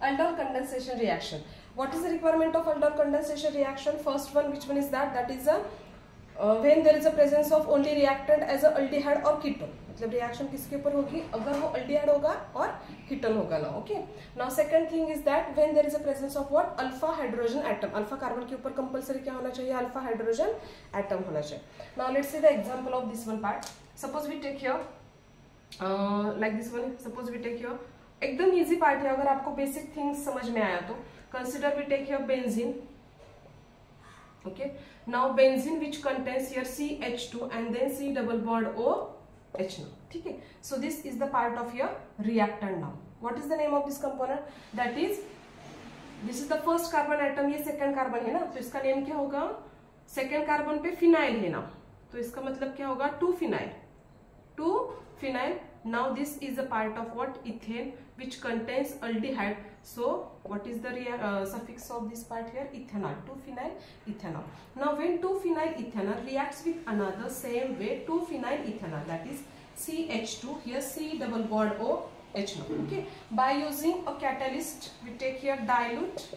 Aldol condensation reaction. What is the requirement of aldol condensation reaction? First one, which one is that? That is when there is a presence of only reactant as a aldehyde or ketone. मतलब reaction किसके ऊपर होगी? अगर वो aldehyde होगा और ketone होगा ना. Okay. Now second thing is that when there is a presence of what? Alpha hydrogen atom. Alpha carbon के ऊपर कंपल्सरी क्या होना चाहिए? अल्फा हाइड्रोजन एटम होना चाहिए. Now let's see the example of this one part. Suppose we take here like this one. Suppose we take here एकदम easy part है. अगर आपको बेसिक थिंग्स समझ में आया तो consider we take here benzene. Okay, now benzene which contains here CH2 and then C double bond OH now. ठीक है. So this is the part of your reactant now. What is the name of this component? That is, this is the first carbon atom. ये second carbon है ना, तो इसका name क्या होगा? Second carbon पे phenyl है ना, तो इसका मतलब क्या होगा? 2-phenyl. 2-phenyl. Now this is a part of what? Ethane which contains aldehyde. So what is the suffix of this part here? Ethanol. 2-phenyl ethanol. Now when 2-phenyl ethanol reacts with another same way 2-phenyl ethanol, that is CH2, here C double bond OH now. Okay, by using a catalyst we take here dilute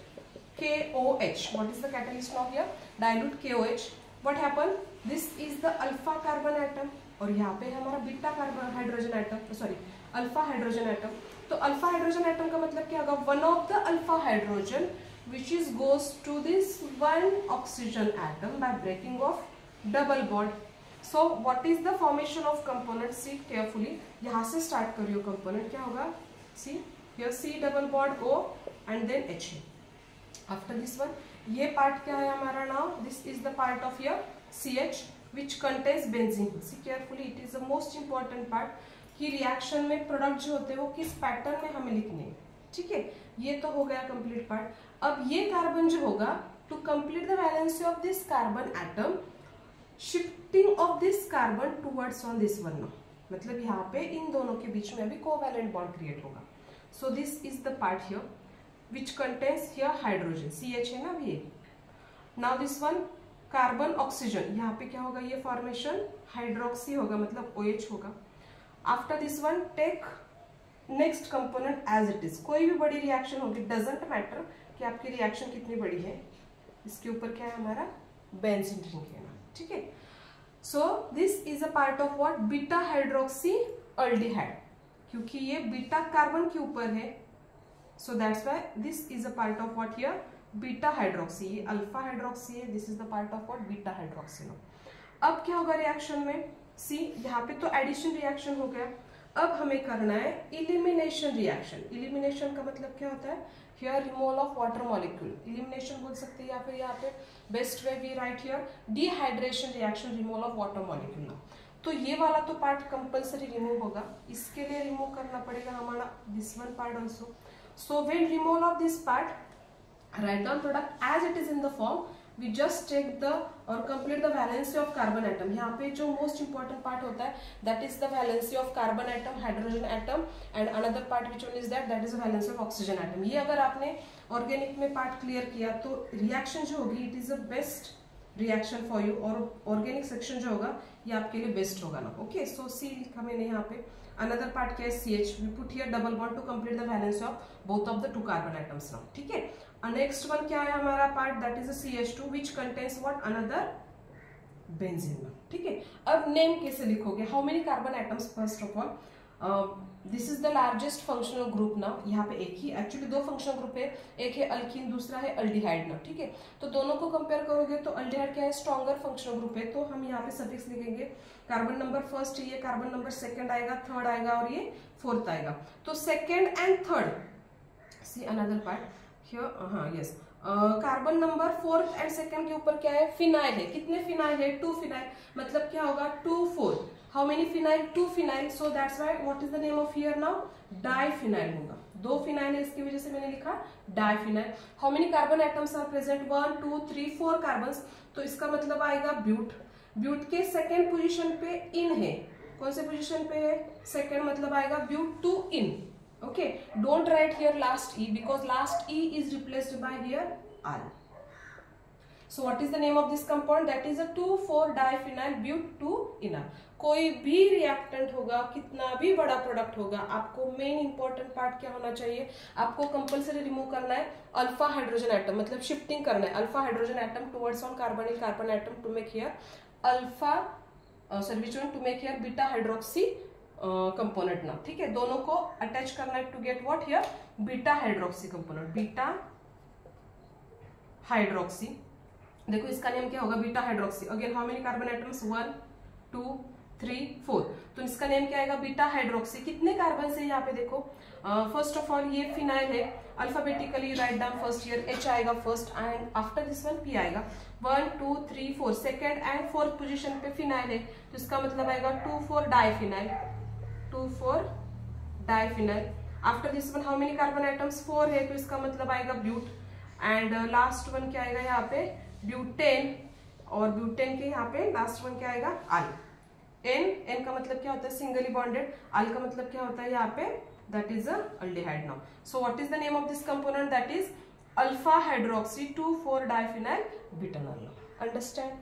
KOH. What is the catalyst now here? Dilute KOH. What happen? This is the alpha carbon atom और यहाँ पे हमारा beta carbon hydrogen atom, sorry alpha hydrogen atom. तो alpha hydrogen atom का मतलब क्या होगा? One of the alpha hydrogen which is goes to this one oxygen atom by breaking of double bond. So what is the formation of component? See carefully, यहाँ से start करियो. Component क्या होगा? See here C double bond O and then H. After this one ये part क्या है हमारा now? This is the part of your CH which contains benzene. See carefully, it is the most important part कि reaction में product जो होते हैं वो किस पैटर्न में हमें लिखने हैं. ठीक है, ये तो हो गया कंप्लीट पार्ट. अब ये कार्बन जो होगा, to complete the valency of this carbon atom, shifting of this carbon towards on this one. मतलब यहाँ पे इन दोनों के बीच में अभी कोवैलेंट बॉन्ड क्रिएट होगा. So this is the part here which contains here hydrogen. CH है ना अभी ये. Now this one carbon oxygen, यहाँ पे क्या होगा? ये फॉर्मेशन हाइड्रोक्सी होगा, मतलब OH होगा. After this one take next component as it is. कोई भी बड़ी रिएक्शन होगी, डजेंट मैटर कि आपकी रिएक्शन कितनी बड़ी है, इसके ऊपर क्या है हमारा? बेंजीन रिंग है ना. ठीक है. So this is a part of what? Beta hydroxy aldehyde, क्योंकि ये बीटा कार्बन के ऊपर है. सो that's why this is a part of what here? Beta hydroxy. ये अल्फा हाइड्रोक्सी है, this is the part of what? Beta hydroxy. अब क्या होगा रिएक्शन में? सी यहाँ पे तो एडिशन रिएक्शन हो गया. अब हमें करना है इलिमिनेशन रिएक्शन. इलिमिनेशन का मतलब क्या होता है? Here removal of water molecule. Elimination बोल सकते हैं, या फिर यहाँ पे best way we write here dehydration reaction, removal of water molecule. तो ये वाला तो पार्ट कंपल्सरी रिमूव होगा. इसके लिए रिमूव करना पड़ेगा हमारा this one part also. So when removal of this part, write down product as it is in the form. We just check the or complete the valency of carbon atom. यहाँ पे जो most important part होता है, that is the valency of carbon atom, hydrogen atom, and another part which one is that is the valency of oxygen atom. ये अगर आपने organic में part clear किया तो reaction जो होगी it is the best reaction for you, और organic section जो होगा ये आपके लिए best होगा ना. Okay, so C लिखा मैंने यहाँ पे. Another part क्या है? CH. We put here double bond to complete the valency of both of the two carbon atoms now. ठीक है. नेक्स्ट वन क्या है हमारा part? That is CH2 which contains what? Another benzene. ठीक है. अब नेम कैसे लिखोगे? How many carbon atoms? First of all this is the largest functional group ना. यहाँ पे एक ही, एक्चुअली दो फंक्शनल ग्रुप है, एक है अल्कीन, दूसरा है अल्डिहाइड ना. ठीक है. तो दोनों को कंपेयर करोगे तो अल्डिहाइड क्या है? स्ट्रॉन्गर फंक्शनल ग्रुप है. तो हम यहाँ पे सफिक्स लिखेंगे. कार्बन नंबर फर्स्ट, ये कार्बन नंबर सेकंड आएगा, थर्ड आएगा और ये फोर्थ आएगा. तो second and third. See another part here. हाँ yes, carbon number fourth and second के ऊपर क्या है? फिनाइल है. कितने फिनाइल है? 2 फिनाइल. मतलब क्या होगा? 2-4. How many phenyl? 2 phenyl. So that's why what is the name of here now? Diphenyl होगा. 2 फिनाइल है, इसकी वजह से मैंने लिखा diphenyl. How many carbon atoms are present? 1 2 3 4 carbons. तो इसका मतलब आएगा ब्यूट. ब्यूट के सेकेंड पोजिशन पे इन है. कौन से पोजिशन पे है? सेकेंड. मतलब आएगा but 2 ene. Okay, don't write here last E because last E is replaced by here R. So what is the name of this compound? That is a two four diphenyl but 2 ene. कोई भी reactant होगा, कितना भी बड़ा product होगा, आपको main important part क्या होना चाहिए? आपको कंपल्सरी रिमूव करना है अल्फा हाइड्रोजन एटम, मतलब शिफ्टिंग करना है alpha hydrogen atom towards on carbonyl carbon atom to make here alpha to make here beta hydroxy component ना। ठीक है, दोनों को अटैच करना है to get what here beta hydroxy component, beta hydroxy. देखो इसका नेम क्या होगा? Beta hydroxy. Again how many carbon atoms? 1 2 3 4। तो इसका नेम क्या आएगा? Beta hydroxy. कितने कार्बन से यहाँ पे देखो, फर्स्ट ऑफ ऑल ये फिनाइल है, alphabetically right down first here H आएगा first and after this one P आएगा। 1 2 3 4 सेकेंड एंड फोर्थ पोजिशन पे फिनाइल है, तो इसका मतलब आएगा two four diphenyl, two four diphenyl. After this one how many carbon atoms? 4 है, तो इसका मतलब आएगा ब्यूट। एंड लास्ट वन क्या आएगा यहाँ पे? ब्यूटेन। और ब्यूटेन के यहाँ पे लास्ट वन क्या आएगा? आई। एन का मतलब क्या होता है? Singly bonded. आल का मतलब क्या होता है यहाँ पे? That is a aldehyde now. So what is the name of this component? That is alpha hydroxy two four diphenyl butanol. Understand?